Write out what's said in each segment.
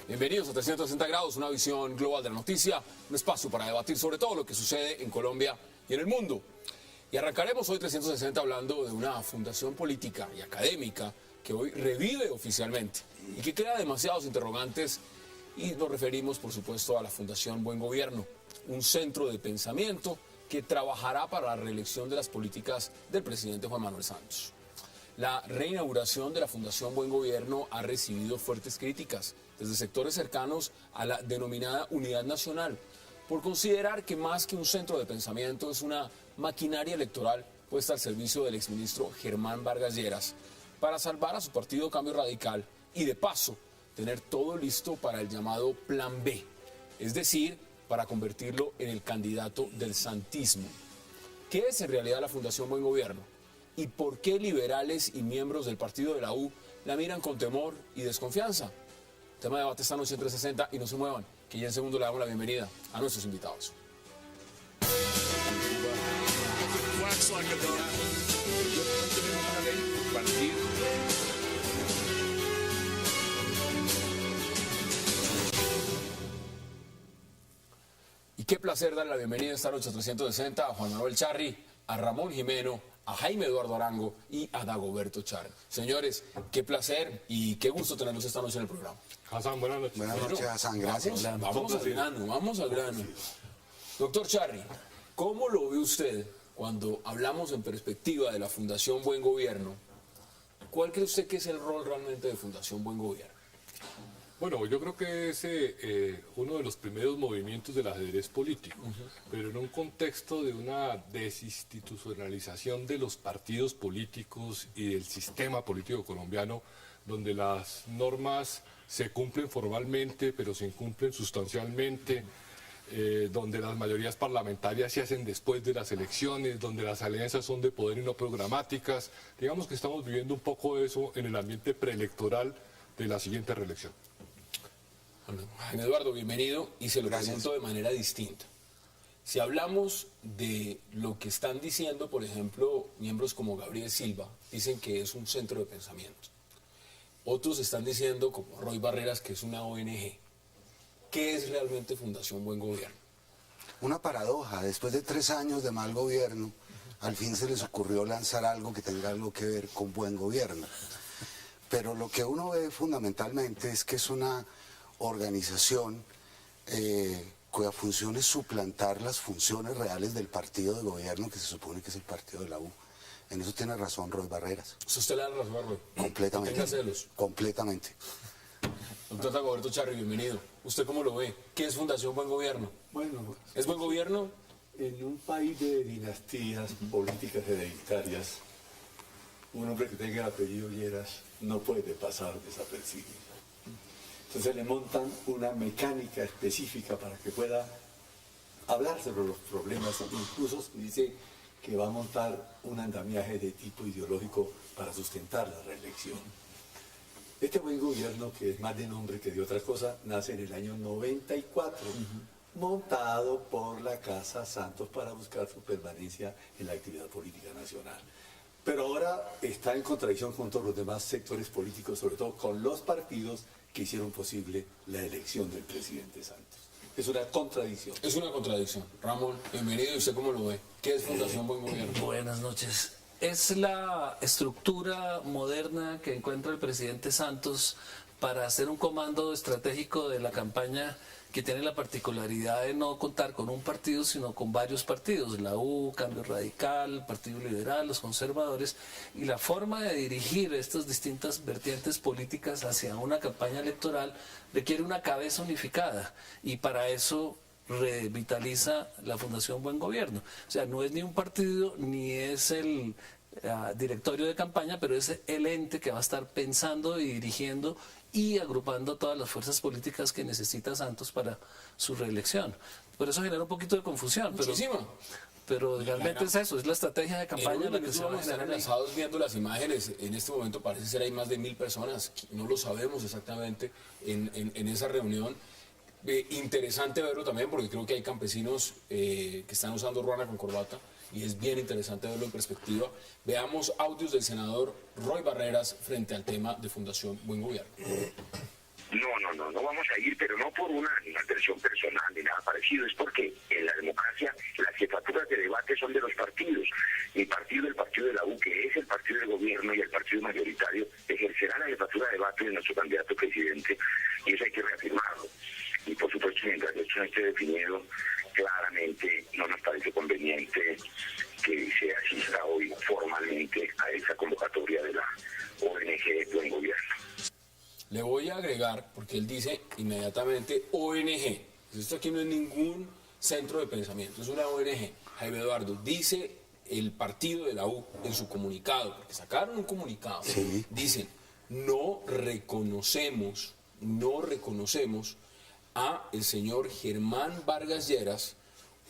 Bienvenidos a 360 grados, una visión global de la noticia, un espacio para debatir sobre todo lo que sucede en Colombia y en el mundo. Y arrancaremos hoy 360 hablando de una fundación política y académica que hoy revive oficialmente y que crea demasiados interrogantes, y nos referimos por supuesto a la Fundación Buen Gobierno, un centro de pensamiento que trabajará para la reelección de las políticas del presidente Juan Manuel Santos. La reinauguración de la Fundación Buen Gobierno ha recibido fuertes críticas desde sectores cercanos a la denominada Unidad Nacional, por considerar que más que un centro de pensamiento es una maquinaria electoral puesta al servicio del exministro Germán Vargas Lleras para salvar a su partido Cambio Radical y de paso tener todo listo para el llamado Plan B, es decir, para convertirlo en el candidato del santismo. ¿Qué es en realidad la Fundación Buen Gobierno? ¿Y por qué liberales y miembros del partido de la U la miran con temor y desconfianza? Tema de debate esta noche en 360 y no se muevan, que ya en segundo le damos la bienvenida a nuestros invitados. Y qué placer darle la bienvenida esta noche a 360 a Juan Manuel Charri, a Ramón Jimeno, a Jaime Eduardo Arango y a Dagoberto Charri. Señores, qué placer y qué gusto tenerlos esta noche en el programa. Hassan, buenas noches. Buenas noches, Hassan, gracias. Vamos al grano. Doctor Charri, ¿cómo lo ve usted cuando hablamos en perspectiva de la Fundación Buen Gobierno? ¿Cuál cree usted que es el rol realmente de Fundación Buen Gobierno? Bueno, yo creo que es uno de los primeros movimientos del ajedrez político, pero en un contexto de una desinstitucionalización de los partidos políticos y del sistema político colombiano, donde las normas se cumplen formalmente, pero se incumplen sustancialmente, donde las mayorías parlamentarias se hacen después de las elecciones, donde las alianzas son de poder y no programáticas. Digamos que estamos viviendo un poco eso en el ambiente preelectoral de la siguiente reelección. Bueno, Jaime Eduardo, bienvenido, y se lo presento de manera distinta. Si hablamos de lo que están diciendo, por ejemplo, miembros como Gabriel Silva, dicen que es un centro de pensamiento. Otros están diciendo, como Roy Barreras, que es una ONG. ¿Qué es realmente Fundación Buen Gobierno? Una paradoja, después de 3 años de mal gobierno, al fin se les ocurrió lanzar algo que tenga algo que ver con buen gobierno. Pero lo que uno ve fundamentalmente es que es una organización cuya función es suplantar las funciones reales del partido de gobierno, que se supone que es el partido de la U. En eso tiene razón Roy Barreras. ¿Usted le da razón a Roy? Completamente. ¿Tenga celos? Completamente. Doctor Dagoberto Charri, bienvenido. ¿Usted cómo lo ve? ¿Qué es Fundación Buen Gobierno? Bueno, ¿Es buen gobierno? en un país de dinastías políticas hereditarias, un hombre que tenga el apellido Lleras no puede pasar desapercibido. Entonces le montan una mecánica específica para que pueda hablar sobre los problemas, incluso dice que va a montar un andamiaje de tipo ideológico para sustentar la reelección. Este buen gobierno, que es más de nombre que de otra cosa, nace en el año 94, montado por la Casa Santos para buscar su permanencia en la actividad política nacional. Pero ahora está en contradicción con todos los demás sectores políticos, sobre todo con los partidos que hicieron posible la elección del presidente Santos. Es una contradicción. Es una contradicción. Ramón, bienvenido. ¿Y usted cómo lo ve? ¿Qué es Fundación Buen Gobierno? Buenas noches. Es la estructura moderna que encuentra el presidente Santos para hacer un comando estratégico de la campaña, que tiene la particularidad de no contar con un partido, sino con varios partidos: la U, Cambio Radical, Partido Liberal, los conservadores, y la forma de dirigir estas distintas vertientes políticas hacia una campaña electoral requiere una cabeza unificada, y para eso revitaliza la Fundación Buen Gobierno. O sea, no es ni un partido ni es el directorio de campaña, pero es el ente que va a estar pensando y dirigiendo y agrupando todas las fuerzas políticas que necesita Santos para su reelección. Por eso genera un poquito de confusión. Pero realmente es eso, es la estrategia de campaña la que se va a estar enlazados viendo las imágenes. En este momento parece ser hay más de 1000 personas, no lo sabemos exactamente en esa reunión. Interesante verlo también porque creo que hay campesinos que están usando ruana con corbata y es bien interesante verlo en perspectiva. Veamos audios del senador Roy Barreras frente al tema de Fundación Buen Gobierno. No vamos a ir, pero no por una versión personal ni nada parecido, es porque en la democracia las jefaturas de debate son de los partidos. Mi partido, el partido de la U, que es el partido del gobierno y el partido mayoritario, ejercerá la jefatura de debate de nuestro candidato presidente y eso hay que reafirmarlo. Y por supuesto, mientras esto no esté definido claramente, no nos parece conveniente que se asista hoy formalmente a esa convocatoria de la ONG Buen Gobierno. Le voy a agregar, porque él dice inmediatamente ONG. Esto aquí no es ningún centro de pensamiento, es una ONG. Jaime Eduardo, dice el partido de la U en su comunicado, porque sacaron un comunicado, Sí. dicen, no reconocemos a el señor Germán Vargas Lleras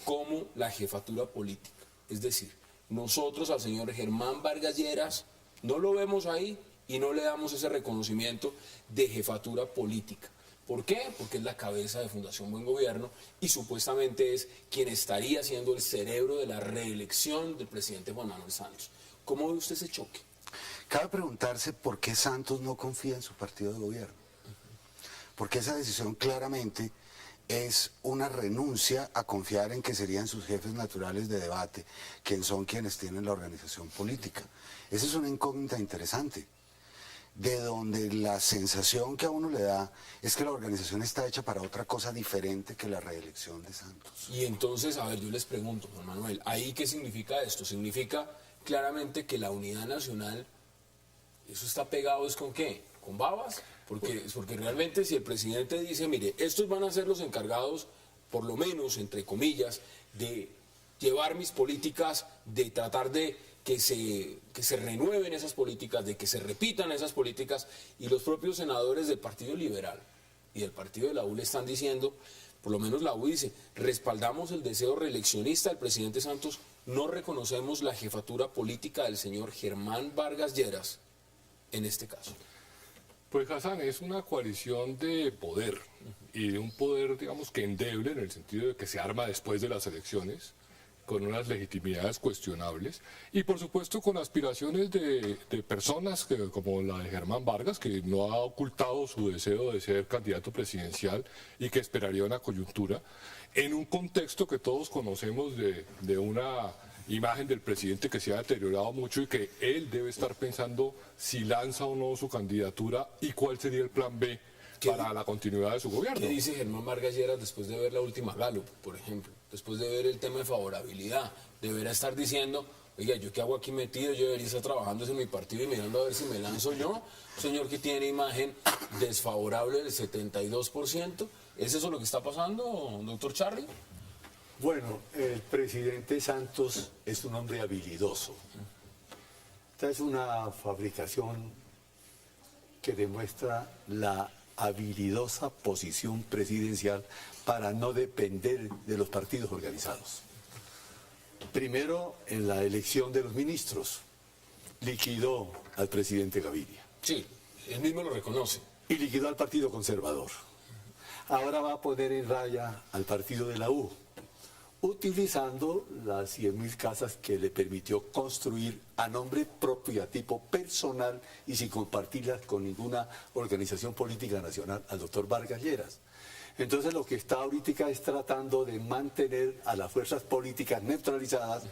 como la jefatura política. Es decir, nosotros al señor Germán Vargas Lleras no lo vemos ahí y no le damos ese reconocimiento de jefatura política. ¿Por qué? Porque es la cabeza de Fundación Buen Gobierno y supuestamente es quien estaría siendo el cerebro de la reelección del presidente Juan Manuel Santos. ¿Cómo ve usted ese choque? Cabe preguntarse por qué Santos no confía en su partido de gobierno. Porque esa decisión claramente es una renuncia a confiar en que serían sus jefes naturales de debate, quienes tienen la organización política. Esa es una incógnita interesante, de donde la sensación que a uno le da es que la organización está hecha para otra cosa diferente que la reelección de Santos. Y entonces, a ver, yo les pregunto, Juan Manuel, ¿ahí qué significa esto? Significa claramente que la unidad nacional, ¿eso está pegado es con qué? ¿Con babas? Porque realmente si el presidente dice, mire, estos van a ser los encargados, por lo menos, entre comillas, de llevar mis políticas, de tratar de que se renueven esas políticas, de que se repitan esas políticas, y los propios senadores del Partido Liberal y del Partido de la U le están diciendo, por lo menos la U dice, respaldamos el deseo reeleccionista del presidente Santos, no reconocemos la jefatura política del señor Germán Vargas Lleras en este caso. Pues Hassan, es una coalición de poder y de un poder, digamos, que endeble en el sentido de que se arma después de las elecciones, con unas legitimidades cuestionables y por supuesto con aspiraciones de personas como la de Germán Vargas, que no ha ocultado su deseo de ser candidato presidencial y que esperaría una coyuntura, en un contexto que todos conocemos de una imagen del presidente que se ha deteriorado mucho y que él debe estar pensando si lanza o no su candidatura y cuál sería el plan B para la continuidad de su gobierno. ¿Qué dice Germán Vargas Lleras después de ver la última Gallup, por ejemplo? Después de ver el tema de favorabilidad, deberá estar diciendo, oiga, ¿yo qué hago aquí metido? Yo debería estar trabajando en mi partido y mirando a ver si me lanzo yo. Un señor que tiene imagen desfavorable del 72%. ¿Es eso lo que está pasando, doctor Charlie? Bueno, el presidente Santos es un hombre habilidoso. Esta es una fabricación que demuestra la habilidosa posición presidencial para no depender de los partidos organizados. Primero, en la elección de los ministros, liquidó al presidente Gaviria. Sí, él mismo lo reconoce. Y liquidó al Partido Conservador. Ahora va a poner en raya al partido de la U, utilizando las 100.000 casas que le permitió construir a nombre propio y a tipo personal y sin compartirlas con ninguna organización política nacional al doctor Vargas Lleras. Entonces lo que está ahorita es tratando de mantener a las fuerzas políticas neutralizadas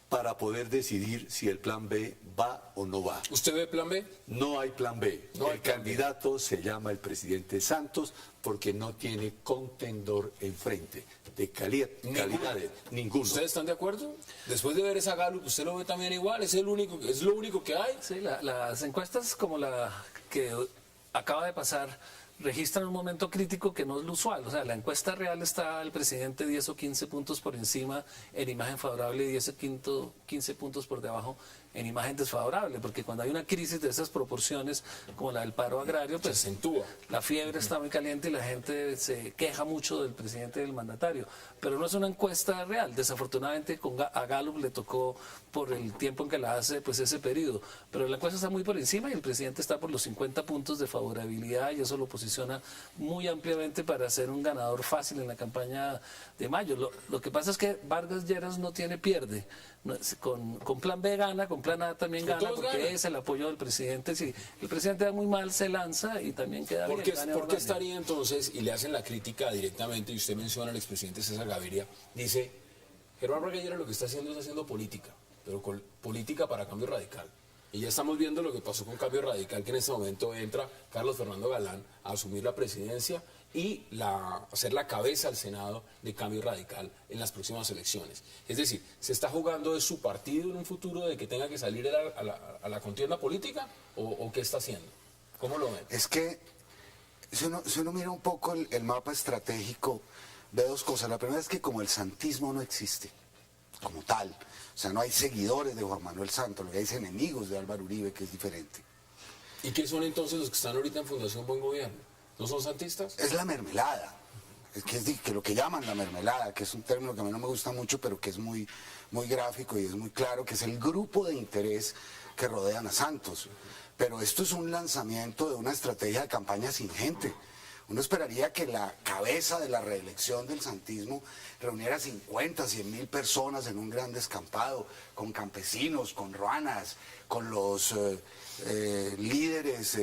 para poder decidir si el plan B va o no va. ¿Usted ve plan B? No hay plan B. No hay el plan B. candidato se llama el presidente Santos porque no tiene contendor enfrente. De calidad, ninguno. ¿Ustedes están de acuerdo? Después de ver esa Gallup, ¿usted lo ve también igual? ¿Es lo único que hay? Sí, las encuestas como la que acaba de pasar registran un momento crítico que no es lo usual. O sea, la encuesta real está el presidente 10 o 15 puntos por encima en imagen favorable y 10 o 15 puntos por debajo en imagen desfavorable, porque cuando hay una crisis de esas proporciones, como la del paro agrario, pues Se acentúa. la fiebre está muy caliente y la gente se queja mucho del presidente y del mandatario. Pero no es una encuesta real. Desafortunadamente a Gallup le tocó, por el tiempo en que la hace, pues ese periodo. Pero la encuesta está muy por encima y el presidente está por los 50 puntos de favorabilidad y eso lo posiciona muy ampliamente para ser un ganador fácil en la campaña de mayo. Lo que pasa es que Vargas Lleras no tiene pierde. Con plan B gana, con plan A también gana, todos porque ganan. es el apoyo del presidente. Si el presidente da muy mal, se lanza y también queda ¿Por qué, bien. gane o por qué gane. estaría entonces, y le hacen la crítica directamente, y usted menciona al expresidente César Gaviria, dice, Germán Vargas Lleras lo que está haciendo es haciendo política, pero política para Cambio Radical. Y ya estamos viendo lo que pasó con Cambio Radical, que en este momento entra Carlos Fernando Galán a asumir la presidencia y hacer la cabeza al Senado de Cambio Radical en las próximas elecciones. Es decir, ¿se está jugando de su partido en un futuro de que tenga que salir a la contienda política o qué está haciendo? ¿Cómo lo ven? Es que si uno mira un poco el mapa estratégico, ve dos cosas. La primera es que como el santismo no existe como tal, o sea, no hay seguidores de Juan Manuel Santos, lo que hay es enemigos de Álvaro Uribe, que es diferente. ¿Y qué son entonces los que están ahorita en Fundación Buen Gobierno? ¿No son santistas? Es la mermelada, que lo que llaman la mermelada, que es un término que a mí no me gusta mucho, pero que es muy gráfico y es muy claro, que es el grupo de interés que rodean a Santos. Pero esto es un lanzamiento de una estrategia de campaña sin gente. Uno esperaría que la cabeza de la reelección del santismo reuniera 50, 100 mil personas en un gran descampado, con campesinos, con ruanas, con los líderes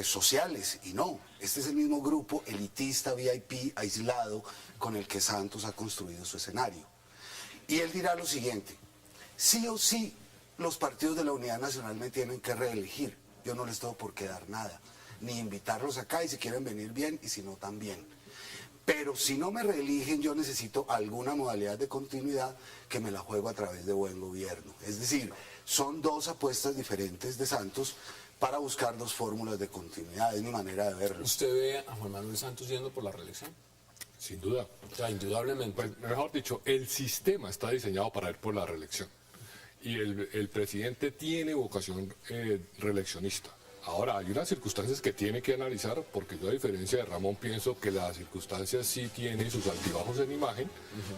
sociales. Y no, este es el mismo grupo elitista, VIP, aislado, con el que Santos ha construido su escenario. Y él dirá lo siguiente: sí o sí, los partidos de la Unidad Nacional me tienen que reelegir. Yo no les tengo por qué dar nada, ni invitarlos acá, y si quieren venir bien, y si no también. Pero si no me reeligen, yo necesito alguna modalidad de continuidad que me la juego a través de Buen Gobierno. Es decir, son dos apuestas diferentes de Santos para buscar dos fórmulas de continuidad. Es mi manera de verlo. ¿Usted ve a Juan Manuel Santos yendo por la reelección? Sin duda. O sea, indudablemente. Pues, mejor dicho, el sistema está diseñado para ir por la reelección. Y el presidente tiene vocación reeleccionista. Ahora, hay unas circunstancias que tiene que analizar, porque yo, a diferencia de Ramón, pienso que las circunstancias sí tienen sus altibajos en imagen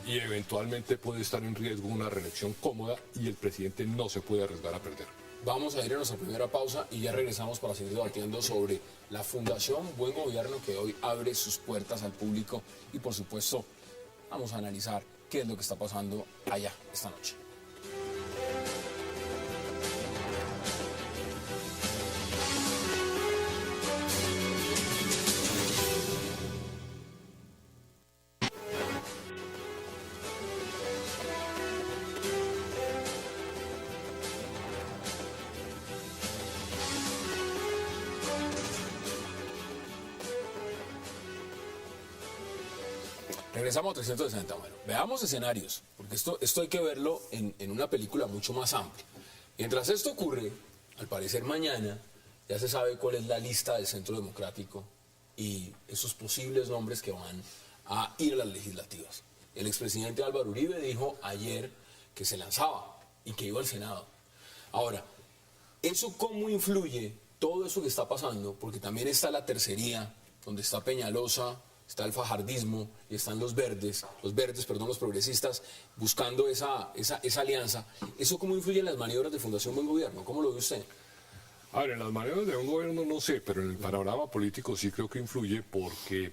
y eventualmente puede estar en riesgo una reelección cómoda y el presidente no se puede arriesgar a perder. Vamos a ir a nuestra primera pausa y ya regresamos para seguir debatiendo sobre la Fundación Buen Gobierno, que hoy abre sus puertas al público, y por supuesto vamos a analizar qué es lo que está pasando allá esta noche. Regresamos a 360. Bueno, veamos escenarios, porque esto hay que verlo en una película mucho más amplia. Mientras esto ocurre, al parecer mañana ya se sabe cuál es la lista del Centro Democrático y esos posibles nombres que van a ir a las legislativas. El expresidente Álvaro Uribe dijo ayer que se lanzaba y que iba al Senado. Ahora, ¿eso cómo influye todo eso que está pasando? Porque también está la tercería, donde está Peñalosa, está el fajardismo y están los progresistas, buscando esa alianza. ¿Eso cómo influye en las maniobras de Fundación Buen Gobierno? ¿Cómo lo ve usted? A ver, en las maniobras de un gobierno no sé, pero en el panorama político sí creo que influye, porque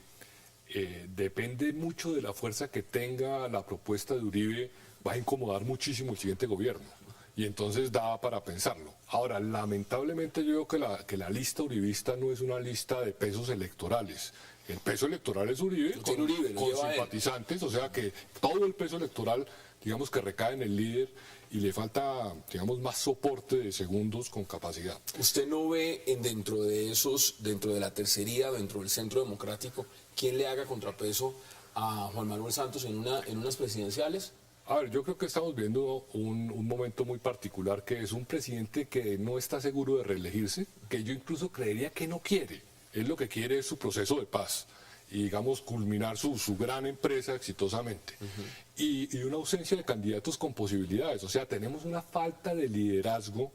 depende mucho de la fuerza que tenga la propuesta de Uribe. Va a incomodar muchísimo el siguiente gobierno, y entonces da para pensarlo. Ahora, lamentablemente yo creo que la lista uribista no es una lista de pesos electorales. El peso electoral es Uribe, Lo tiene Uribe, lo con lleva él. simpatizantes, o sea que todo el peso electoral, digamos, que recae en el líder, y le falta, digamos, más soporte de segundos con capacidad. ¿Usted no ve dentro de la tercería, dentro del Centro Democrático, quién le haga contrapeso a Juan Manuel Santos en unas presidenciales? A ver, yo creo que estamos viendo un momento muy particular, que es un presidente que no está seguro de reelegirse, que yo incluso creería que no quiere. Él lo que quiere es su proceso de paz. y digamos, culminar su gran empresa exitosamente. Y una ausencia de candidatos con posibilidades. O sea, tenemos una falta de liderazgo,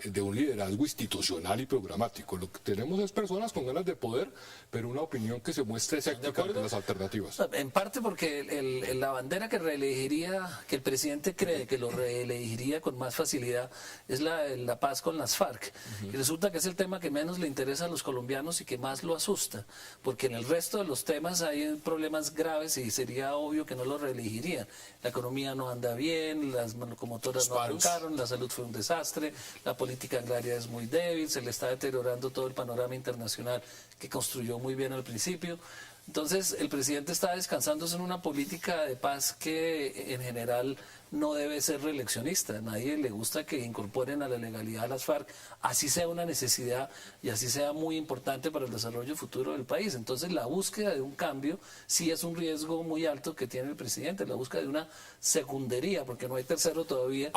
de un liderazgo institucional y programático. Lo que tenemos es personas con ganas de poder, pero una opinión que se muestre escéptica ante las alternativas. En parte porque la bandera que reelegiría, que el presidente cree que lo reelegiría con más facilidad, es la paz con las FARC. Y resulta que es el tema que menos le interesa a los colombianos y que más lo asusta, porque en el resto de los temas hay problemas graves y sería obvio que no lo reelegirían. La economía no anda bien, las locomotoras no arrancaron, la salud fue un desastre, la política agraria es muy débil, se le está deteriorando todo el panorama internacional que construyó muy bien al principio. Entonces, el presidente está descansándose en una política de paz que en general no debe ser reeleccionista. A nadie le gusta que incorporen a la legalidad a las FARC, así sea una necesidad y así sea muy importante para el desarrollo futuro del país. Entonces, la búsqueda de un cambio sí es un riesgo muy alto que tiene el presidente, la búsqueda de una secundería, porque no hay tercero todavía.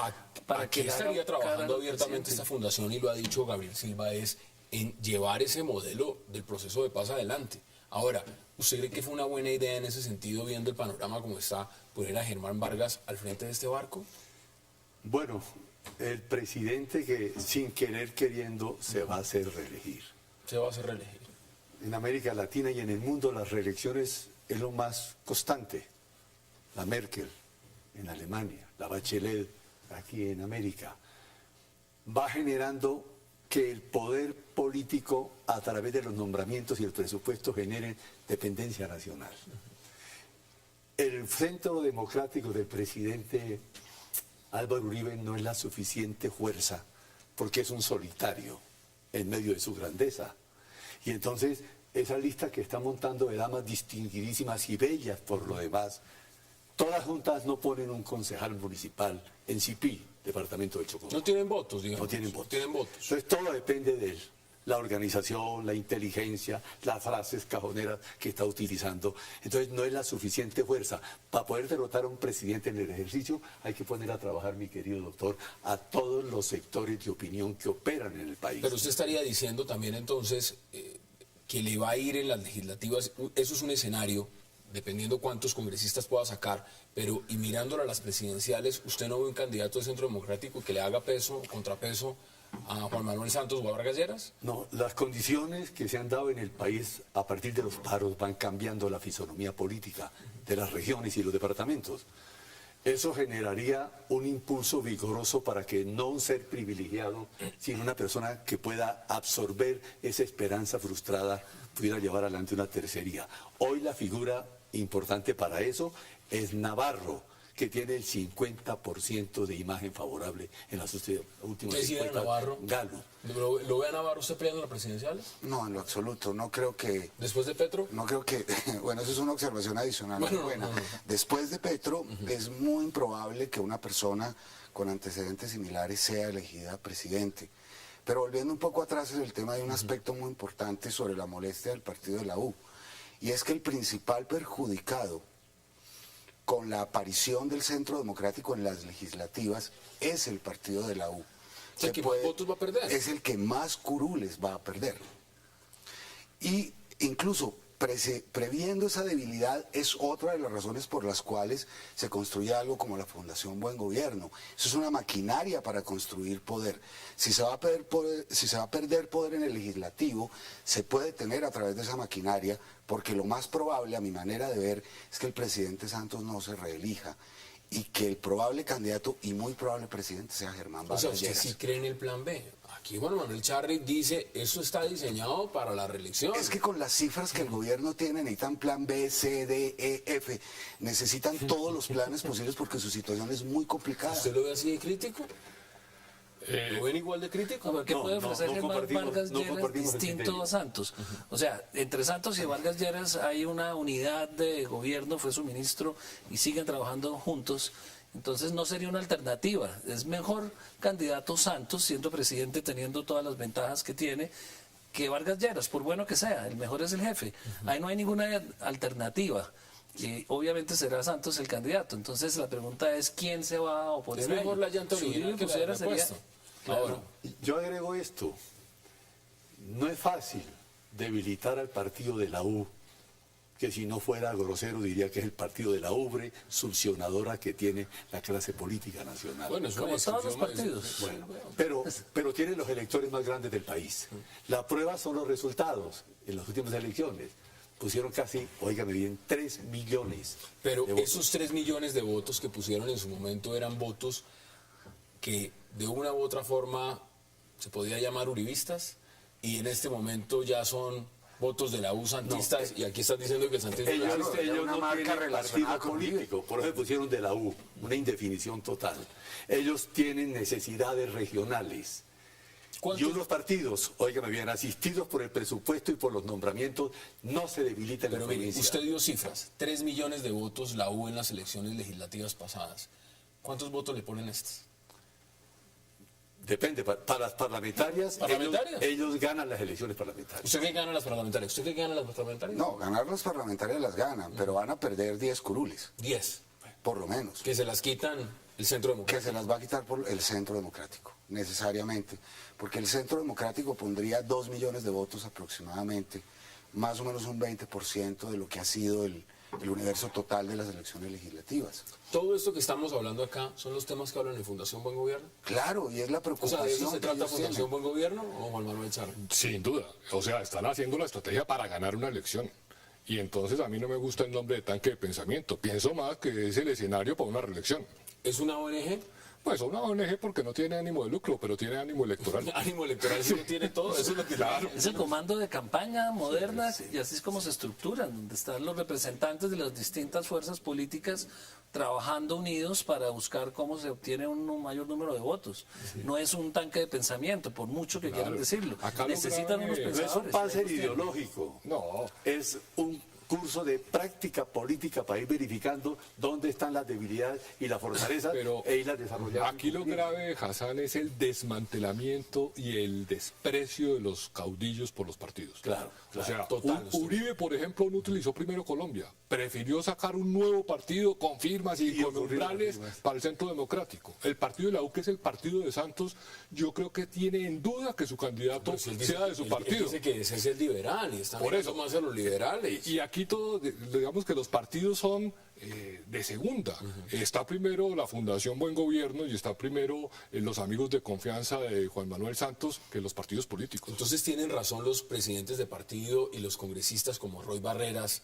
Para que estaría trabajando abiertamente esta fundación, y lo ha dicho Gabriel Silva, es en llevar ese modelo del proceso de paz adelante. Ahora, ¿usted cree que fue una buena idea en ese sentido, viendo el panorama como está, poner a Germán Vargas al frente de este barco? Bueno, el presidente que sin querer queriendo se va a hacer reelegir. Se va a hacer reelegir. En América Latina y en el mundo las reelecciones es lo más constante. La Merkel en Alemania, la Bachelet aquí en América. Va generando que el poder político a través de los nombramientos y el presupuesto generen dependencia nacional. El centro democrático del presidente Álvaro Uribe no es la suficiente fuerza porque es un solitario en medio de su grandeza. Y entonces esa lista que está montando de damas distinguidísimas y bellas por lo demás, todas juntas no ponen un concejal municipal en Sipí, departamento de Chocó. No tienen votos, digamos. No tienen votos. Tienen votos. Entonces todo depende de él. La organización, la inteligencia, las frases cajoneras que está utilizando. Entonces no es la suficiente fuerza. Para poder derrotar a un presidente en el ejercicio hay que poner a trabajar, mi querido doctor, a todos los sectores de opinión que operan en el país. Pero usted estaría diciendo también entonces que le va a ir en las legislativas. Eso es un escenario, dependiendo cuántos congresistas pueda sacar, pero y mirándolo a las presidenciales, ¿usted no ve un candidato del Centro Democrático que le haga peso, contrapeso a Juan Manuel Santos o a Vargas Lleras? No, las condiciones que se han dado en el país a partir de los paros van cambiando la fisonomía política de las regiones y los departamentos. Eso generaría un impulso vigoroso para que no un ser privilegiado, sino una persona que pueda absorber esa esperanza frustrada, pudiera llevar adelante una tercería. Hoy la figura importante para eso es Navarro, que tiene el 50% de imagen favorable en las últimas ¿Qué decía Navarro? Galo. ¿Lo ve a Navarro usted peleando en las presidenciales? No, en lo absoluto. No creo que... ¿Después de Petro? No creo que... Bueno, eso es una observación adicional muy buena. No. Después de Petro, es muy improbable que una persona con antecedentes similares sea elegida presidente. Pero volviendo un poco atrás en el tema, hay un aspecto muy importante sobre la molestia del partido de la U. Y es que el principal perjudicado con la aparición del Centro Democrático en las legislativas es el partido de la U. ¿Es el que más votos va a perder? Es el que más curules va a perder. Y incluso previendo esa debilidad es otra de las razones por las cuales se construye algo como la Fundación Buen Gobierno. Eso es una maquinaria para construir poder. Si se va a perder poder en el legislativo, se puede tener a través de esa maquinaria, porque lo más probable, a mi manera de ver, es que el presidente Santos no se reelija y que el probable candidato y muy probable presidente sea Germán Vargas O sea, ¿usted Lleras. sí cree en el plan B? Aquí Juan Manuel Charri dice, eso está diseñado para la reelección. Es que con las cifras que el gobierno tiene necesitan plan B, C, D, E, F. Necesitan todos los planes posibles porque su situación es muy complicada. ¿Usted lo ve así de crítico? ¿Lo ven igual de crítico? ¿Qué puede ofrecer Germán Vargas Lleras distinto a Santos? O sea, entre Santos y Vargas Lleras hay una unidad de gobierno, fue su ministro y siguen trabajando juntos. Entonces no sería una alternativa. Es mejor candidato Santos siendo presidente, teniendo todas las ventajas que tiene, que Vargas Lleras, por bueno que sea. El mejor es el jefe. Ahí no hay ninguna alternativa. Y obviamente será Santos el candidato. Entonces la pregunta es ¿quién se va a oponer? Es mejor la llanta original que la repuesta. Claro. Yo agrego esto. No es fácil debilitar al partido de la U que si no fuera grosero diría que es el partido de la ubre succionadora que tiene la clase política nacional. Bueno, es una Como todos los descripción más- partidos. Bueno, pero tiene los electores más grandes del país. La prueba son los resultados en las últimas elecciones. Pusieron casi, óigame bien, 3 millones. Pero de votos. esos 3 millones de votos que pusieron en su momento eran votos que de una u otra forma se podía llamar uribistas y en este momento ya son votos de la U santistas y aquí estás diciendo que el santismo... Ellos, Claro, era ellos una no marca tienen relacionada partido con político, por eso pusieron de la U, una indefinición total. Ellos tienen necesidades regionales. Y ¿Cuántos- unos partidos, óigame bien, asistidos por el presupuesto y por los nombramientos, no se debilitan en Pero la mire, provincia. usted dio cifras, 3 millones de votos la U en las elecciones legislativas pasadas. ¿Cuántos votos le ponen estas? Depende, para las parlamentarias, ¿Parlamentarias? ellos ganan las elecciones parlamentarias. ¿Usted cree que ganan las parlamentarias? ¿Usted cree que ganan las parlamentarias? No, ganar las parlamentarias las ganan, pero van a perder 10 curules, 10. por lo menos. Que se las quitan el centro Que democrático. se las va a quitar por el centro democrático, necesariamente. Porque el centro democrático pondría 2 millones de votos aproximadamente, más o menos un 20% de lo que ha sido el universo total de las elecciones legislativas. Todo esto que estamos hablando acá son los temas que hablan en Fundación Buen Gobierno. Claro, y es la O sea, preocupación ¿de eso se que trata ellos Fundación tienen. Buen Gobierno o Juan Manuel Char? Sin duda. O sea, están haciendo la estrategia para ganar una elección. Y entonces a mí no me gusta el nombre de tanque de pensamiento. Pienso más que es el escenario para una reelección. ¿Es una ONG? Pues una ONG porque no tiene ánimo de lucro, pero tiene ánimo electoral. Ánimo electoral, sí lo tiene todo. Eso es lo que Claro. Es el comando de campaña moderna y así es como se estructuran, donde están los representantes de las distintas fuerzas políticas trabajando unidos para buscar cómo se obtiene un mayor número de votos. No es un tanque de pensamiento, por mucho que quieran decirlo. Acá lo Necesitan grave unos no es un No es un pensadores. panzer ideológico. No. Es un curso de práctica política para ir verificando dónde están las debilidades y las fortalezas Pero e irlas desarrollando. aquí lo grave, Hassan, es el desmantelamiento y el desprecio de los caudillos por los partidos. Claro, O sea, total, Uribe, por ejemplo, no utilizó primero Colombia. Prefirió sacar un nuevo partido con firmas y con ocurrió umbrales lo mismo. para el Centro Democrático. El partido de la U, que es el partido de Santos, yo creo que tiene en duda que su candidato Si él dice- sea de su él partido. dice que ese es el liberal y está Por mirando eso. más a los liberales. Y aquí todo, digamos que los partidos son de segunda. Está primero la Fundación Buen Gobierno y está primero los amigos de confianza de Juan Manuel Santos que los partidos políticos. Entonces tienen razón los presidentes de partido y los congresistas como Roy Barreras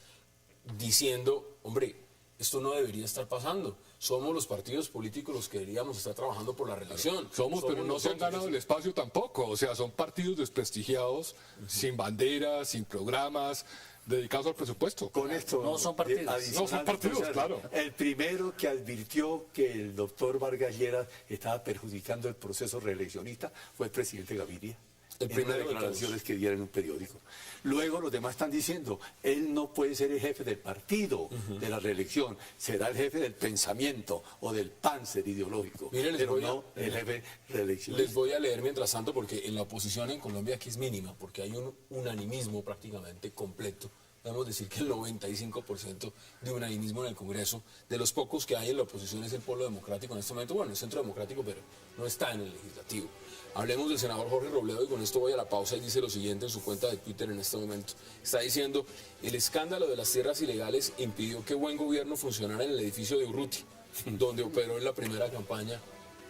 diciendo, hombre, esto no debería estar pasando. Somos los partidos políticos los que deberíamos estar trabajando por la reelección. Somos, pero no se han nosotros. ganado el espacio tampoco. O sea, son partidos desprestigiados, sin banderas, sin programas, dedicados al presupuesto. Con esto, No son partidos. adicional, No son partidos, entonces, claro. El primero que advirtió que el doctor Vargas Lleras estaba perjudicando el proceso reeleccionista fue el presidente Gaviria. El en primero unas de declaraciones que diera en un periódico. Luego los demás están diciendo, él no puede ser el jefe del partido de la reelección, será el jefe del pensamiento o del panzer ideológico, Mire, les pero voy a- no el jefe reelección. Les voy a leer mientras tanto porque en la oposición en Colombia aquí es mínima, porque hay un unanimismo prácticamente completo. Podemos decir que el 95% de unanimismo en el Congreso, de los pocos que hay en la oposición es el Polo Democrático en este momento, bueno, el Centro Democrático, pero no está en el Legislativo. Hablemos del senador Jorge Robledo y con esto voy a la pausa y dice lo siguiente en su cuenta de Twitter en este momento. Está diciendo, el escándalo de las tierras ilegales impidió que Buen Gobierno funcionara en el edificio de Urruti, donde operó en la primera campaña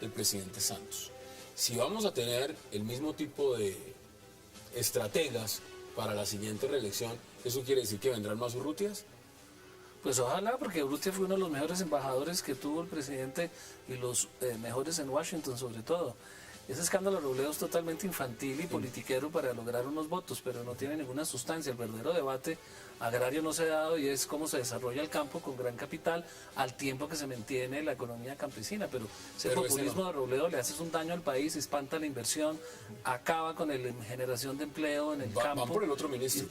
del presidente Santos. Si vamos a tener el mismo tipo de estrategas para la siguiente reelección, ¿eso quiere decir que vendrán más Urrutias? Pues ojalá, porque Urrutia fue uno de los mejores embajadores que tuvo el presidente y los mejores en Washington sobre todo. Ese escándalo Robledo es totalmente infantil y politiquero para lograr unos votos, pero no tiene ninguna sustancia. El verdadero debate agrario no se ha dado y es cómo se desarrolla el campo con gran capital al tiempo que se mantiene la economía campesina. Pero ese Pero ese populismo no. de Robledo le haces un daño al país, espanta la inversión, acaba con la generación de empleo en el campo. Van por el otro ministro.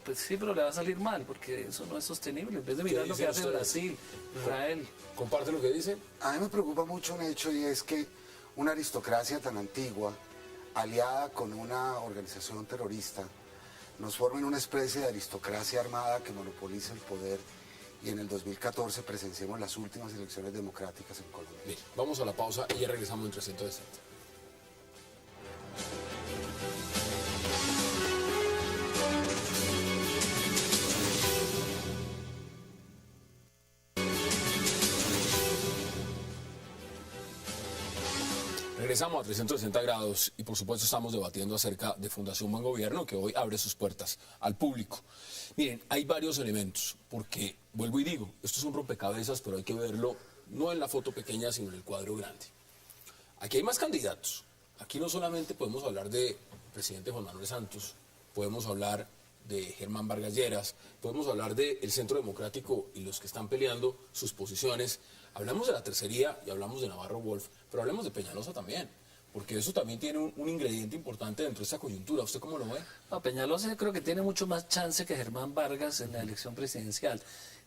Pues sí, pero le va a salir mal porque eso no es sostenible. En vez de mirar lo que dicen hace ustedes? Brasil, Israel. ¿Comparte lo que dice? A mí me preocupa mucho un hecho y es que una aristocracia tan antigua, aliada con una organización terrorista, nos formen una especie de aristocracia armada que monopoliza el poder y en el 2014 presenciemos las últimas elecciones democráticas en Colombia. Bien, vamos a la pausa y ya regresamos en 360. Regresamos a 360 grados y por supuesto estamos debatiendo acerca de Fundación Buen Gobierno, que hoy abre sus puertas al público. Miren, hay varios elementos, porque vuelvo y digo, esto es un rompecabezas, pero hay que verlo no en la foto pequeña, sino en el cuadro grande. Aquí hay más candidatos. Aquí no solamente podemos hablar de presidente Juan Manuel Santos, podemos hablar de Germán Vargas Lleras, podemos hablar del Centro Democrático y los que están peleando sus posiciones. Hablamos de la tercería y hablamos de Navarro Wolf, pero hablemos de Peñalosa también, porque eso también tiene un ingrediente importante dentro de esta coyuntura. ¿Usted cómo lo ve? No, Peñalosa yo creo que tiene mucho más chance que Germán Vargas en la elección presidencial.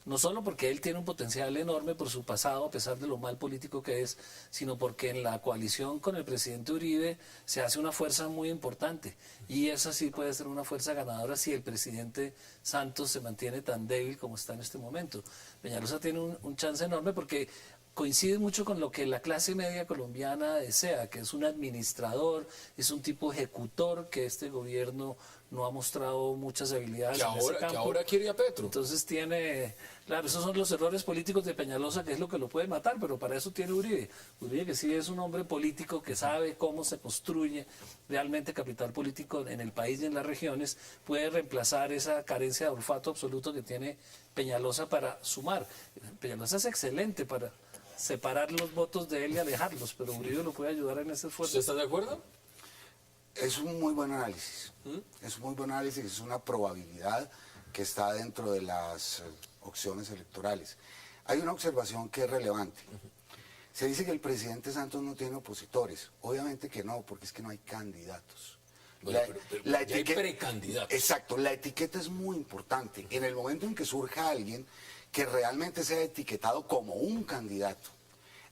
No solo porque él tiene un potencial enorme por su pasado, a pesar de lo mal político que es, sino porque en la coalición con el presidente Uribe se hace una fuerza muy importante. Y esa sí puede ser una fuerza ganadora si el presidente Santos se mantiene tan débil como está en este momento. Peñalosa tiene un chance enorme porque coincide mucho con lo que la clase media colombiana desea, que es un administrador, es un tipo ejecutor, que este gobierno no ha mostrado muchas habilidades en ese campo. Que ahora quiere a Petro. Entonces tiene, claro, esos son los errores políticos de Peñalosa, que es lo que lo puede matar, pero para eso tiene Uribe. Uribe, que sí es un hombre político que sabe cómo se construye realmente capital político en el país y en las regiones, puede reemplazar esa carencia de olfato absoluto que tiene Peñalosa para sumar. Peñalosa es excelente para separar los votos de él y alejarlos, pero Uribe lo puede ayudar en ese esfuerzo. ¿Usted está de acuerdo? Es un muy buen análisis. Es un muy buen análisis, es una probabilidad que está dentro de las opciones electorales. Hay una observación que es relevante. Se dice que el presidente Santos no tiene opositores. Obviamente que no, porque es que no hay candidatos. Bueno, pero ya hay precandidatos. Exacto, la etiqueta es muy importante. En el momento en que surja alguien que realmente sea etiquetado como un candidato,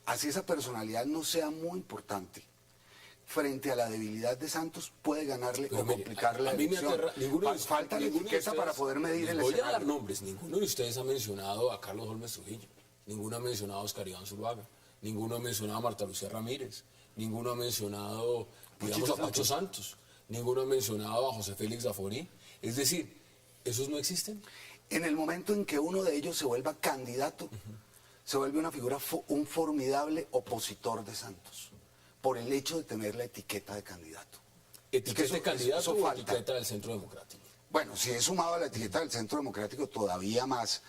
así esa personalidad no sea muy importante, frente a la debilidad de Santos puede ganarle o complicarle la elección. Falta la etiqueta para poder medir el escenario. Voy a dar nombres. Ninguno de ustedes ha mencionado a Carlos Holmes Trujillo. Ninguno ha mencionado a Oscar Iván Zuluaga. Ninguno ha mencionado a Marta Lucía Ramírez. Ninguno ha mencionado, digamos, a Pacho Santos. Ninguno ha mencionado a José Félix Zaforí. Es decir, ¿esos no existen? En el momento en que uno de ellos se vuelva candidato, se vuelve una figura, un formidable opositor de Santos, por el hecho de tener la etiqueta de candidato. ¿Etiqueta de candidato o etiqueta del Centro Democrático? Bueno, si es sumado a la etiqueta del Centro Democrático, todavía más.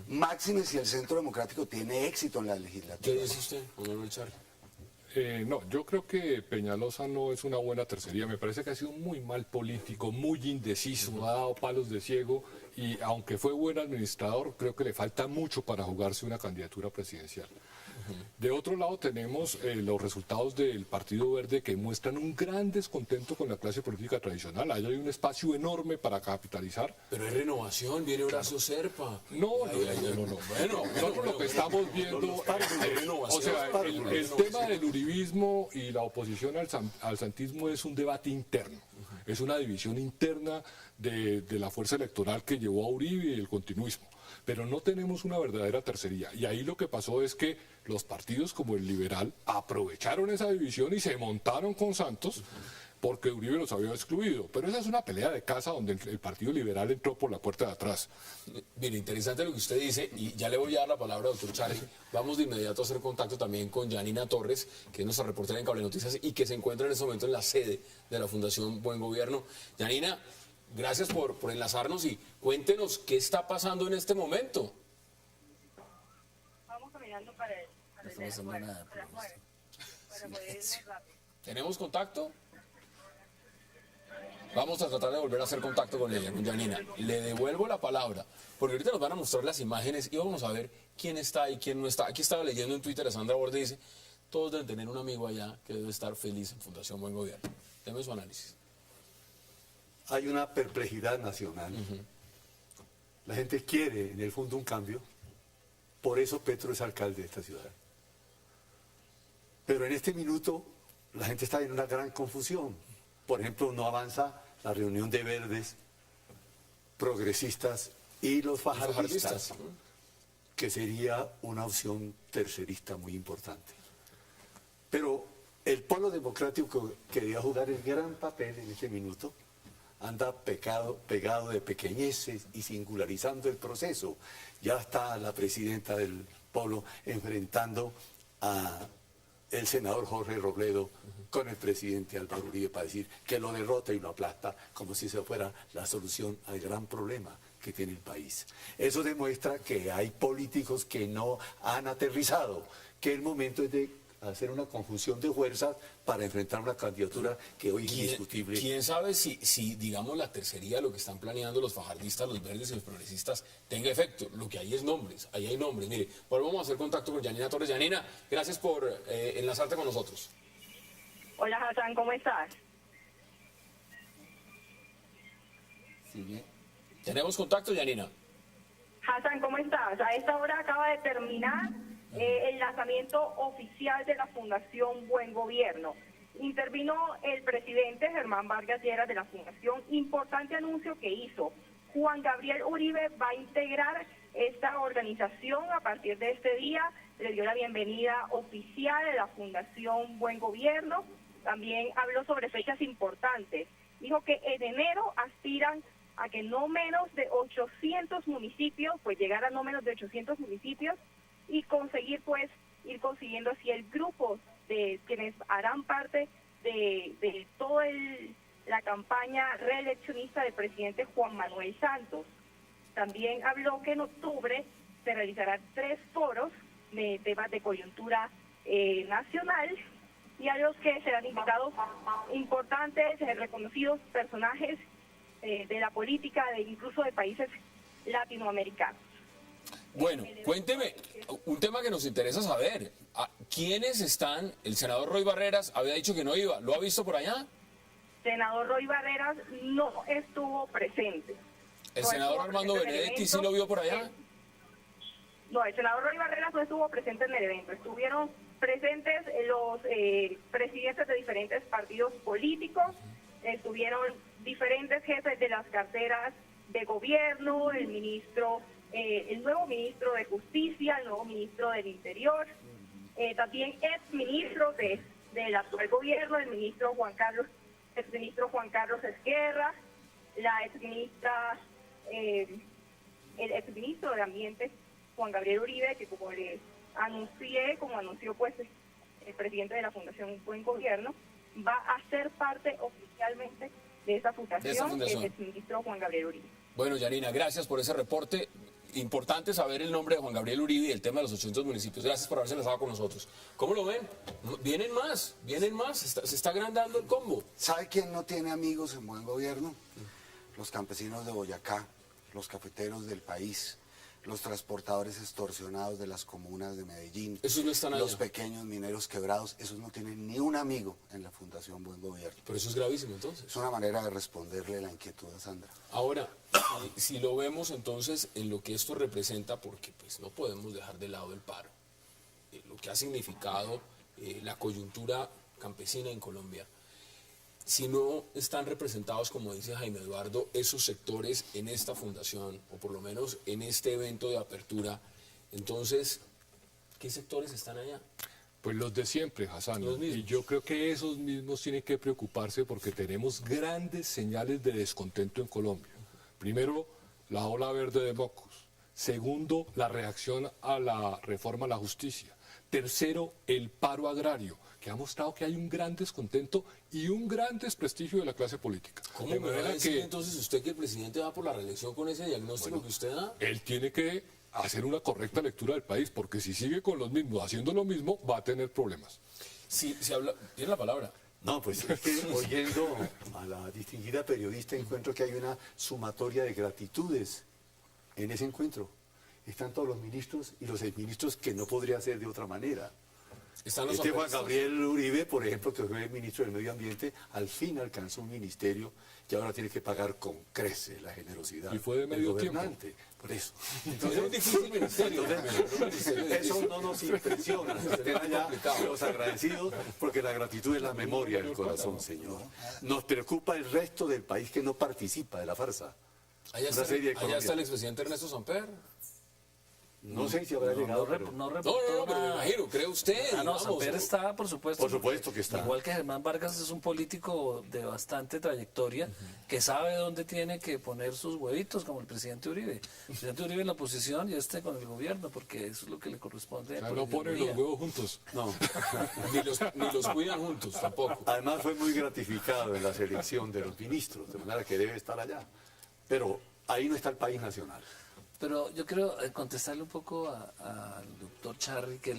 Máxime si el Centro Democrático tiene éxito en la legislatura. ¿Qué dice usted, Juan Manuel Charri? No, yo creo que Peñalosa no es una buena tercería. Me parece que ha sido un muy mal político, muy indeciso, ha dado palos de ciego y aunque fue buen administrador, creo que le falta mucho para jugarse una candidatura presidencial. De otro lado tenemos los resultados del Partido Verde que muestran un gran descontento con la clase política tradicional. Ahí hay un espacio enorme para capitalizar. Pero es renovación, viene Horacio Serpa. No. Bueno, nosotros lo que estamos viendo, o sea, el tema del uribismo y la oposición al santismo es un debate interno. Es una división interna de la fuerza electoral que llevó a Uribe y el continuismo. Pero no tenemos una verdadera tercería. Y ahí lo que pasó es que los partidos como el Liberal aprovecharon esa división y se montaron con Santos porque Uribe los había excluido. Pero esa es una pelea de casa donde el Partido Liberal entró por la puerta de atrás. Mire, interesante lo que usted dice, y ya le voy a dar la palabra, doctor Charri. Vamos de inmediato a hacer contacto también con Yanina Torres, que es nuestra reportera en Cable Noticias y que se encuentra en este momento en la sede de la Fundación Buen Gobierno. Yanina, gracias por enlazarnos y cuéntenos qué está pasando en este momento. Vamos caminando para ¿Tenemos contacto? Vamos a tratar de volver a hacer contacto con ella, con Yanina. Le devuelvo la palabra, porque ahorita nos van a mostrar las imágenes y vamos a ver quién está y quién no está. Aquí estaba leyendo en Twitter a Sandra Borde, dice, todos deben tener un amigo allá que debe estar feliz en Fundación Buen Gobierno. Deme su análisis. Hay una perplejidad nacional. La gente quiere, en el fondo, un cambio. Por eso Petro es alcalde de esta ciudad. Pero en este minuto la gente está en una gran confusión. Por ejemplo, no avanza la reunión de verdes, progresistas y los fajardistas, que sería una opción tercerista muy importante. Pero el polo democrático que debía jugar el gran papel en este minuto anda pegado de pequeñeces y singularizando el proceso. Ya está la presidenta del polo enfrentando a el senador Jorge Robledo con el presidente Álvaro Uribe para decir que lo derrota y lo aplasta como si eso fuera la solución al gran problema que tiene el país. Eso demuestra que hay políticos que no han aterrizado, que el momento es de hacer una conjunción de fuerzas para enfrentar una candidatura que hoy es indiscutible. ¿Quién sabe si, digamos, la tercería, lo que están planeando los fajardistas, los verdes y los progresistas, tenga efecto? Lo que hay es nombres, ahí hay nombres. Mire, volvemos a hacer contacto con Yanina Torres. Yanina, gracias por enlazarte con nosotros. Hola Hassan, ¿cómo estás? Sigue. ¿Tenemos contacto, Yanina? Hassan, ¿cómo estás? A esta hora acaba de terminar el lanzamiento oficial de la Fundación Buen Gobierno. Intervino el presidente Germán Vargas Lleras de la Fundación. Importante anuncio que hizo. Juan Gabriel Uribe va a integrar esta organización a partir de este día. Le dio la bienvenida oficial de la Fundación Buen Gobierno. También habló sobre fechas importantes. Dijo que en enero aspiran a que no menos de 800 municipios, pues llegar a no menos de 800 municipios y conseguir, pues, ir consiguiendo así el grupo de quienes harán parte de toda la campaña reeleccionista del presidente Juan Manuel Santos. También habló que en octubre se realizarán 3 foros de temas de coyuntura nacional y a los que serán invitados importantes, reconocidos personajes de la política, incluso de países latinoamericanos. Bueno, cuénteme, un tema que nos interesa saber. ¿Quiénes están? El senador Roy Barreras había dicho que no iba. ¿Lo ha visto por allá? Senador Roy Barreras no estuvo presente. ¿El No senador estuvo Armando presente en el Benedetti sí evento. lo vio por allá? No, el senador Roy Barreras no estuvo presente en el evento. Estuvieron presentes los presidentes de diferentes partidos políticos, estuvieron diferentes jefes de las carteras de gobierno, el nuevo ministro de Justicia, el nuevo ministro del Interior, también exministros del actual gobierno, el exministro Juan Carlos Esquerra, la exministra, el exministro de Ambiente Juan Gabriel Uribe, que como anunció pues el presidente de la Fundación Buen Gobierno, va a ser parte oficialmente de esa fundación, el exministro Juan Gabriel Uribe. Bueno, Yanina, gracias por ese reporte. Importante saber el nombre de Juan Gabriel Uribe y el tema de los 800 municipios. Gracias por haberse enlazado con nosotros. ¿Cómo lo ven? Vienen más. Se está agrandando el combo. ¿Sabe quién no tiene amigos en Buen Gobierno? Los campesinos de Boyacá, los cafeteros del país, los transportadores extorsionados de las comunas de Medellín, Esos no están allá. los pequeños mineros quebrados, esos no tienen ni un amigo en la Fundación Buen Gobierno. Pero eso es gravísimo entonces. Es una manera de responderle la inquietud a Sandra. Ahora, si lo vemos entonces en lo que esto representa, porque pues no podemos dejar de lado el paro, lo que ha significado la coyuntura campesina en Colombia. Si no están representados, como dice Jaime Eduardo, esos sectores en esta fundación, o por lo menos en este evento de apertura, entonces, ¿qué sectores están allá? Pues los de siempre, Hassan. Los mismos. Y yo creo que esos mismos tienen que preocuparse porque tenemos grandes señales de descontento en Colombia. Primero, la ola verde de Mocos. Segundo, la reacción a la reforma a la justicia. Tercero, el paro agrario, que ha mostrado que hay un gran descontento y un gran desprestigio de la clase política. ¿Cómo De me va a manera decir que entonces usted que el presidente va por la reelección con ese diagnóstico que usted da? él tiene que hacer una correcta lectura del país, porque si sigue con los mismos, haciendo lo mismo, va a tener problemas. Si habla, tiene la palabra. No, pues es que oyendo a la distinguida periodista encuentro que hay una sumatoria de gratitudes en ese encuentro. Están todos los ministros y los exministros que no podría ser de otra manera. Están los Juan apristas. Gabriel Uribe, por ejemplo, que fue el ministro del Medio Ambiente, al fin alcanzó un ministerio y ahora tiene que pagar con crece la generosidad Y fue de del medio gobernante. Por eso. Es un difícil ministerio. Eso no nos impresiona. Estén allá los agradecidos, porque la gratitud es la memoria del corazón, Señor. Nos preocupa el resto del país que no participa de la farsa. Allá Una serie de está el Colombia. expresidente Ernesto Samper. No sé si habrá llegado, pero... No No, reportó pero me nada. imagino, ¿cree usted? Ah, no, digamos, Samper o- está, por supuesto. Por supuesto que está. Igual que Germán Vargas es un político de bastante trayectoria, que sabe dónde tiene que poner sus huevitos, como el presidente Uribe. El presidente Uribe en la oposición y este con el gobierno, porque eso es lo que le corresponde. O sea, por no ponen ideología. los huevos juntos. No. ni los cuidan juntos tampoco. Además fue muy gratificado en la selección de los ministros, de manera que debe estar allá. Pero ahí no está el país nacional. Pero yo quiero contestarle un poco al doctor Charri que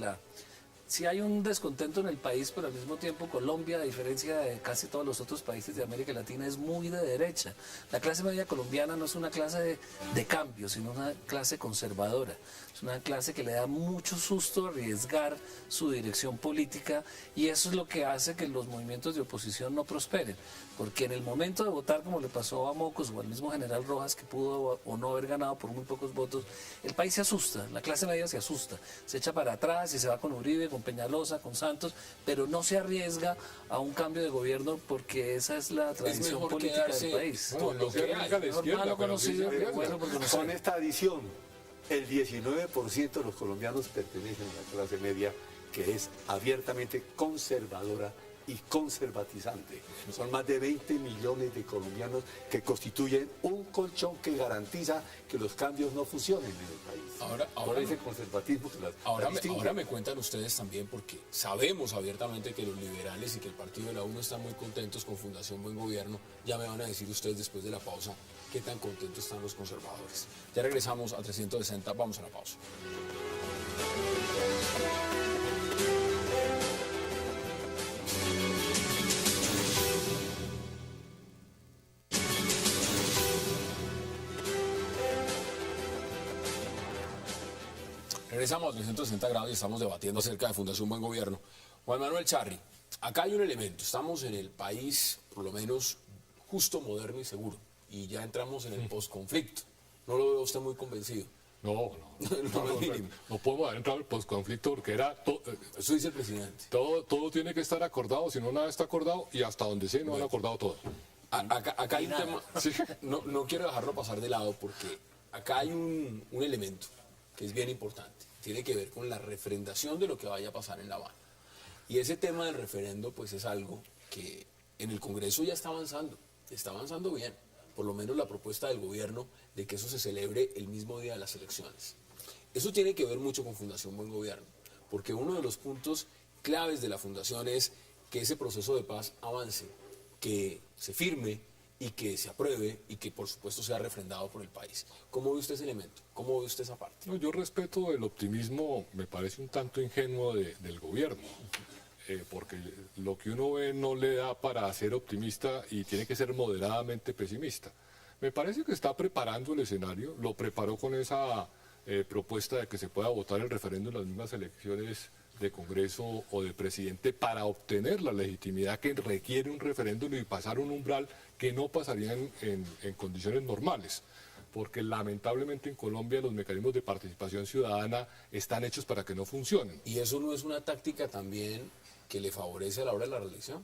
si hay un descontento en el país, pero al mismo tiempo Colombia, a diferencia de casi todos los otros países de América Latina, es muy de derecha. La clase media colombiana no es una clase de cambio, sino una clase conservadora. Es una clase que le da mucho susto arriesgar su dirección política y eso es lo que hace que los movimientos de oposición no prosperen. Porque en el momento de votar, como le pasó a Mocos o al mismo general Rojas, que pudo o no haber ganado por muy pocos votos, el país se asusta, la clase media se asusta, se echa para atrás y se va con Uribe, con Peñalosa, con Santos, pero no se arriesga a un cambio de gobierno porque esa es la tradición mejor política quedarse del país. Bueno, con lo no se que arriesga hay. a la Mejor izquierda, malo pero sí se conocido que arriesga. bueno por conocer. Con esta adición, el 19% de los colombianos pertenecen a la clase media, que es abiertamente conservadora y conservatizante. Son más de 20 millones de colombianos que constituyen un colchón que garantiza que los cambios no funcionen en el país. Ahora Por ese conservatismo que las distingue. Ahora me cuentan ustedes también, porque sabemos abiertamente que los liberales y que el partido de la U no están muy contentos con Fundación Buen Gobierno. Ya me van a decir ustedes después de la pausa qué tan contentos están los conservadores. Ya regresamos a 360, vamos a la pausa. Regresamos a 360 grados y estamos debatiendo acerca de Fundación Buen Gobierno. Juan Manuel Charri, acá hay un elemento. Estamos en el país, por lo menos, justo, moderno y seguro. Y ya entramos en el posconflicto. No lo veo usted muy convencido. No, no podemos haber entrado en el posconflicto porque Eso dice el presidente. todo tiene que estar acordado, si no nada está acordado y hasta donde sé no han acordado todo. Acá hay un nada. tema, no quiero dejarlo pasar de lado porque acá hay un elemento que es bien importante. Tiene que ver con la refrendación de lo que vaya a pasar en La Habana. Y ese tema del referendo pues es algo que en el Congreso ya está avanzando bien. Por lo menos la propuesta del gobierno de que eso se celebre el mismo día de las elecciones. Eso tiene que ver mucho con Fundación Buen Gobierno, porque uno de los puntos claves de la Fundación es que ese proceso de paz avance, que se firme y que se apruebe y que por supuesto sea refrendado por el país. ¿Cómo ve usted ese elemento? ¿Cómo ve usted esa parte? No, yo respeto el optimismo, me parece un tanto ingenuo del gobierno, porque lo que uno ve no le da para ser optimista y tiene que ser moderadamente pesimista. Me parece que está preparando el escenario, lo preparó con esa propuesta de que se pueda votar el referéndum en las mismas elecciones de Congreso o de presidente para obtener la legitimidad que requiere un referéndum y pasar un umbral que no pasaría en condiciones normales. Porque lamentablemente en Colombia los mecanismos de participación ciudadana están hechos para que no funcionen. ¿Y eso no es una táctica también que le favorece a la hora de la reelección?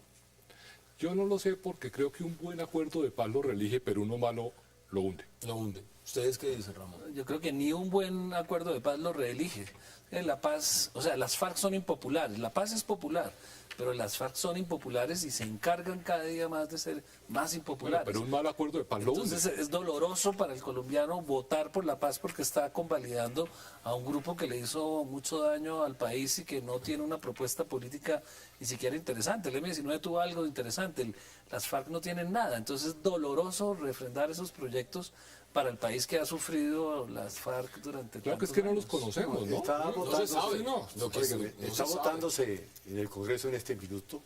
Yo no lo sé porque creo que un buen acuerdo de paz lo reelige, pero uno malo lo hunde. Lo hunde. ¿Ustedes qué dicen, Ramón? Yo creo que ni un buen acuerdo de paz lo reelige. La paz, o sea, las FARC son impopulares, la paz es popular, pero las FARC son impopulares y se encargan cada día más de ser más Bueno, impopulares. pero un mal acuerdo de paz lo hunde. Entonces es doloroso para el colombiano votar por la paz porque está convalidando a un grupo que le hizo mucho daño al país y que no tiene una propuesta política ni siquiera interesante. El M-19 tuvo algo interesante, las FARC no tienen nada. Entonces es doloroso refrendar esos proyectos para el país que ha sufrido las FARC durante Claro que es tantos que no los años. conocemos, ¿no? Está No se votándose, sabe. no. Lo que Óigame, no está se sabe. votándose en el Congreso en este minuto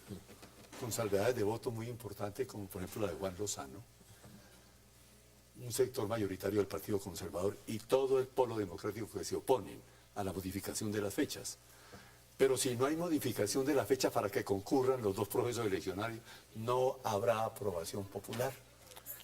con salvedades de voto muy importantes, como por ejemplo la de Juan Lozano, un sector mayoritario del Partido Conservador y todo el polo democrático que se oponen a la modificación de las fechas. Pero si no hay modificación de la fecha para que concurran los dos procesos eleccionarios, no habrá aprobación popular.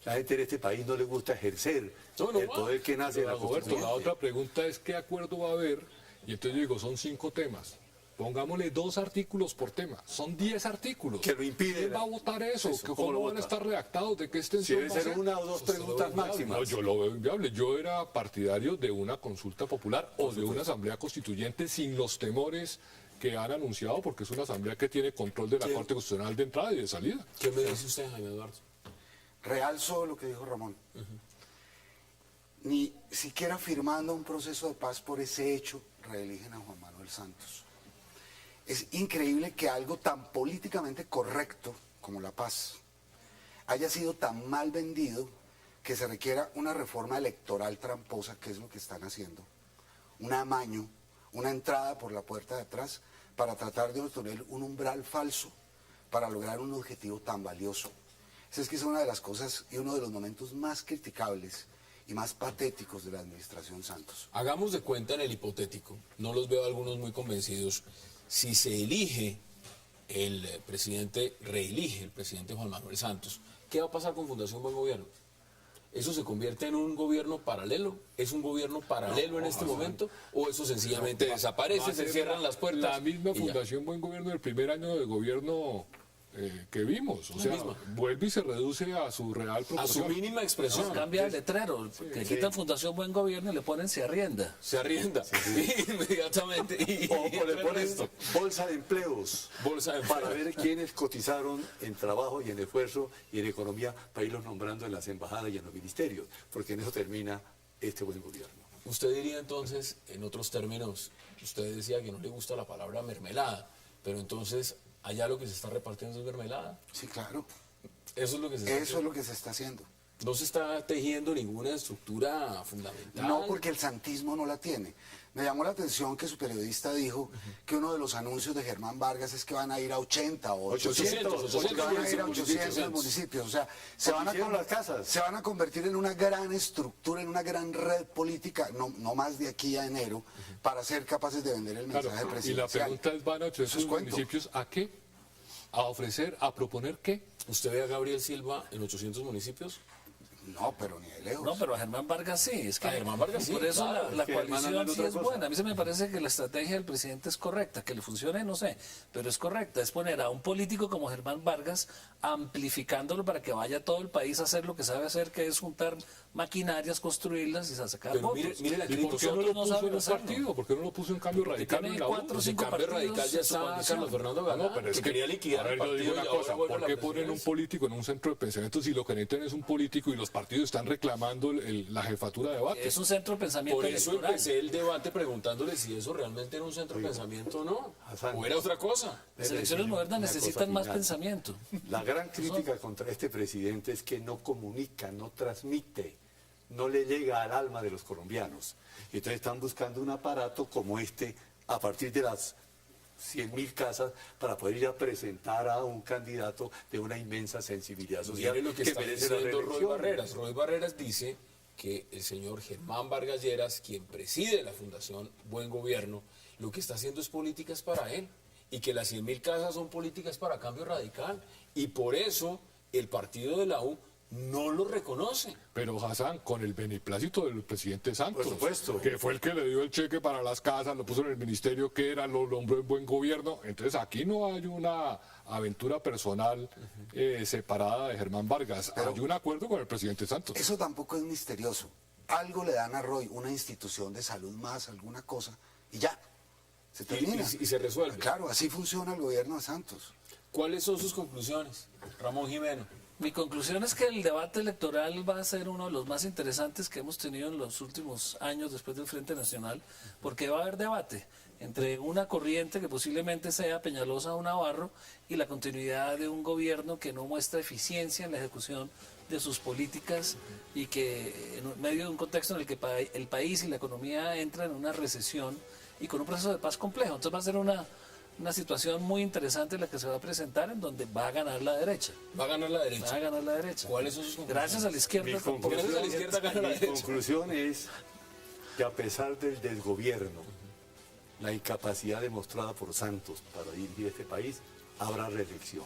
La gente en este país no le gusta ejercer No el va. poder que nace de la Roberto, Constitución. la otra pregunta es ¿qué acuerdo va a haber? Y entonces yo digo, son 5 temas. Pongámosle 2 artículos por tema. Son 10 artículos. Que lo impiden. ¿Quién va a votar eso? ¿Cómo ¿Cómo lo van a vota? estar redactados? ¿De qué Si extensión debe va a ser ser? una o dos preguntas máximas. No, yo lo veo inviable. Yo era partidario de una consulta popular o de una asamblea constituyente sin los temores que han anunciado, porque es una asamblea que tiene control de la Corte Constitucional de entrada y de salida. ¿Qué me dice usted, Jaime Eduardo? Realzo lo que dijo Ramón. Ni siquiera firmando un proceso de paz por ese hecho, reeligen a Juan Manuel Santos. Es increíble que algo tan políticamente correcto como la paz haya sido tan mal vendido que se requiera una reforma electoral tramposa, que es lo que están haciendo. Un amaño, una entrada por la puerta de atrás para tratar de obtener un umbral falso para lograr un objetivo tan valioso. Esa es que es una de las cosas y uno de los momentos más criticables y más patéticos de la administración Santos. Hagamos de cuenta en el hipotético, no los veo algunos muy convencidos, si se elige el presidente, reelige el presidente Juan Manuel Santos, ¿qué va a pasar con Fundación Buen Gobierno? ¿Eso se convierte en un gobierno paralelo? ¿Es un gobierno paralelo en este momento? ¿O eso sencillamente desaparece, se cierran las puertas? La misma y ya? Fundación Buen Gobierno del primer año de gobierno que vimos. O sea, vuelve y se reduce a su real A su proporción. mínima expresión. Cambia el letrero, que quitan Fundación Buen Gobierno y le ponen se arrienda. Se arrienda inmediatamente. O le entra el ponen resto. bolsa de empleos. Bolsa de Para empleo. ver quiénes cotizaron en trabajo y en esfuerzo y en economía para irlos nombrando en las embajadas y en los ministerios. Porque en eso termina este buen gobierno. Usted diría entonces, en otros términos, usted decía que no le gusta la palabra mermelada, pero entonces allá lo que se está repartiendo es mermelada. Sí, claro. Eso es lo que se está Eso es lo que se está haciendo. No se está tejiendo ninguna estructura fundamental. No, porque el santismo no la tiene. Me llamó la atención que su periodista dijo que uno de los anuncios de Germán Vargas es que van a ir a 80 o 800, que van a ir a 800 municipios. O sea, se van Hicieron las casas. se van a convertir en una gran estructura, en una gran red política, no más de aquí a enero, para ser capaces de vender el mensaje Claro, y la presidencial. pregunta es, ¿van a Eso es 800 cuento. municipios a qué? ¿A ofrecer, a proponer qué? ¿Usted ve a Gabriel Silva en 800 municipios? No, pero ni de lejos. No, pero a Germán Vargas sí. Es que A Germán Vargas sí, por eso claro, la que Germán coalición anda en sí otra es cosa. buena. A mí se me parece que la estrategia del presidente es correcta. Que le funcione, no sé, pero es correcta. Es poner a un político como Germán Vargas amplificándolo para que vaya a todo el país a hacer lo que sabe hacer, que es juntar maquinarias, construirlas y sacar Pero votos. mire la ¿Y por qué no Nosotros lo no puso en saben un hacerlo. partido? ¿Por qué no lo puso en cambio radical tiene en la U? 4 o Pues en 5 cambio partidos radical ya en su está coalición. Carlos Fernando Galán, No, pero es que quería liquidar a ver, el yo partido digo y una ahora cosa, vuelve a ¿por la qué ponen un presidencia? político en un centro de pensamiento si lo que necesitan es un político y los partidos están reclamando la jefatura de debate? Es un centro de pensamiento Por eso electoral. empecé el debate preguntándole si eso realmente era un centro de pensamiento o no. Hassan. O era otra cosa. Las elecciones modernas Una cosa necesitan más final. pensamiento. La gran crítica contra este presidente es que no comunica, no transmite, no le llega al alma de los colombianos. Y entonces están buscando un aparato como este a partir de las 100.000 casas para poder ir a presentar a un candidato de una inmensa sensibilidad social Mire lo que que está merece la diciendo Roy reelección. Barreras. Roy Barreras dice que el señor Germán Vargas Lleras, quien preside la Fundación Buen Gobierno, lo que está haciendo es políticas para él y que las 100.000 casas son políticas para Cambio Radical y por eso el partido de la U no lo reconoce. Pero Hassan, con el beneplácito del presidente Santos, Por supuesto. que fue el que le dio el cheque para las casas, lo puso en el ministerio, que era, lo nombró en buen gobierno. Entonces aquí no hay una aventura personal separada de Germán Vargas, hay un acuerdo con el presidente Santos. Eso tampoco es misterioso. Algo le dan a Roy, una institución de salud más, alguna cosa, y ya, se termina. y se resuelve. Claro, así funciona el gobierno de Santos. ¿Cuáles son sus conclusiones, Ramón Jimeno? Mi conclusión es que el debate electoral va a ser uno de los más interesantes que hemos tenido en los últimos años después del Frente Nacional, porque va a haber debate entre una corriente que posiblemente sea Peñalosa o Navarro y la continuidad de un gobierno que no muestra eficiencia en la ejecución de sus políticas y que en medio de un contexto en el que el país y la economía entran en una recesión y con un proceso de paz complejo. Entonces va a ser una situación muy interesante la que se va a presentar en donde va a ganar la derecha. Va a ganar la Va a derecha. ganar la derecha. ¿Cuáles son sus conclusiones? Gracias a la izquierda. Mi tampoco. Gracias a la izquierda gana la mi derecha. conclusión es que a pesar del desgobierno, la incapacidad demostrada por Santos para dirigir este país, habrá reelección.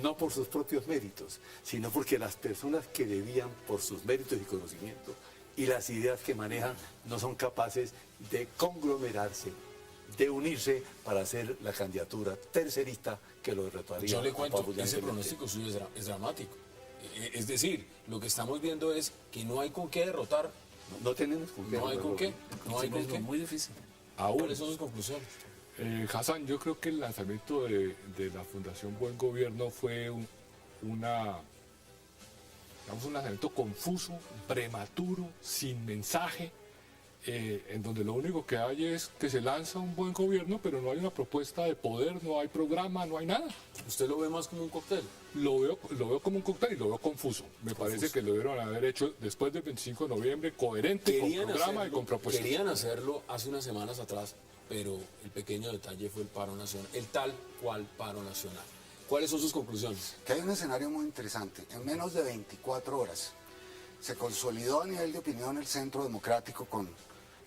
No por sus propios méritos, sino porque las personas que debían por sus méritos y conocimientos y las ideas que manejan no son capaces de conglomerarse, de unirse para hacer la candidatura tercerista que lo derrotaría. Yo le a cuento, Pablo ese Llanes. pronóstico suyo es dramático. Es decir, lo que estamos viendo es que no hay con qué derrotar, No tenemos con qué. no hay con qué, no hay con qué. Muy difícil. ¿Cuáles son sus conclusiones? Hassan, yo creo que el lanzamiento de la Fundación Buen Gobierno fue un lanzamiento confuso, prematuro, sin mensaje, en donde lo único que hay es que se lanza un buen gobierno, pero no hay una propuesta de poder, no hay programa, no hay nada. ¿Usted lo ve más como un cóctel? Lo veo como un cóctel y lo veo confuso. Me parece que lo debieron haber hecho después del 25 de noviembre, coherente, con programa y con propuestas. Querían hacerlo hace unas semanas atrás, pero el pequeño detalle fue el paro nacional, el tal cual paro nacional. ¿Cuáles son sus conclusiones? Que hay un escenario muy interesante. En menos de 24 horas se consolidó a nivel de opinión el Centro Democrático con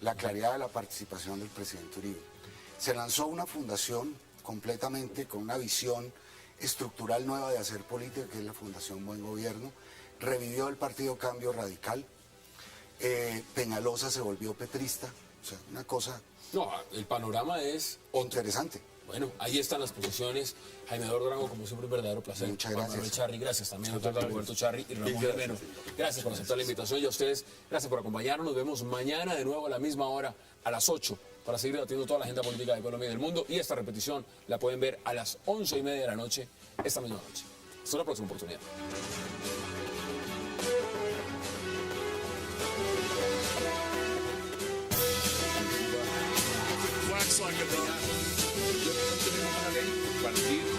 la claridad de la participación del presidente Uribe. Se lanzó una fundación completamente con una visión estructural nueva de hacer política, que es la Fundación Buen Gobierno. Revivió el partido Cambio Radical. Peñalosa se volvió petrista. O sea, una cosa No, el panorama es otro. interesante. Bueno, ahí están las posiciones. Jaime Eduardo Arango, como siempre, un verdadero placer. Muchas Juan gracias. Manuel Charri, gracias también a doctor Roberto Charri y Ramón Gracias. Jimeno. Gracias por aceptar la invitación y a ustedes, gracias por acompañarnos. Nos vemos mañana de nuevo a la misma hora, a las 8, para seguir debatiendo toda la agenda política de Colombia y del mundo. Y esta repetición la pueden ver a las 11:30 de la noche, esta misma noche. Hasta una próxima oportunidad. Wax like a dog. Yo creo que tenemos una ley, partir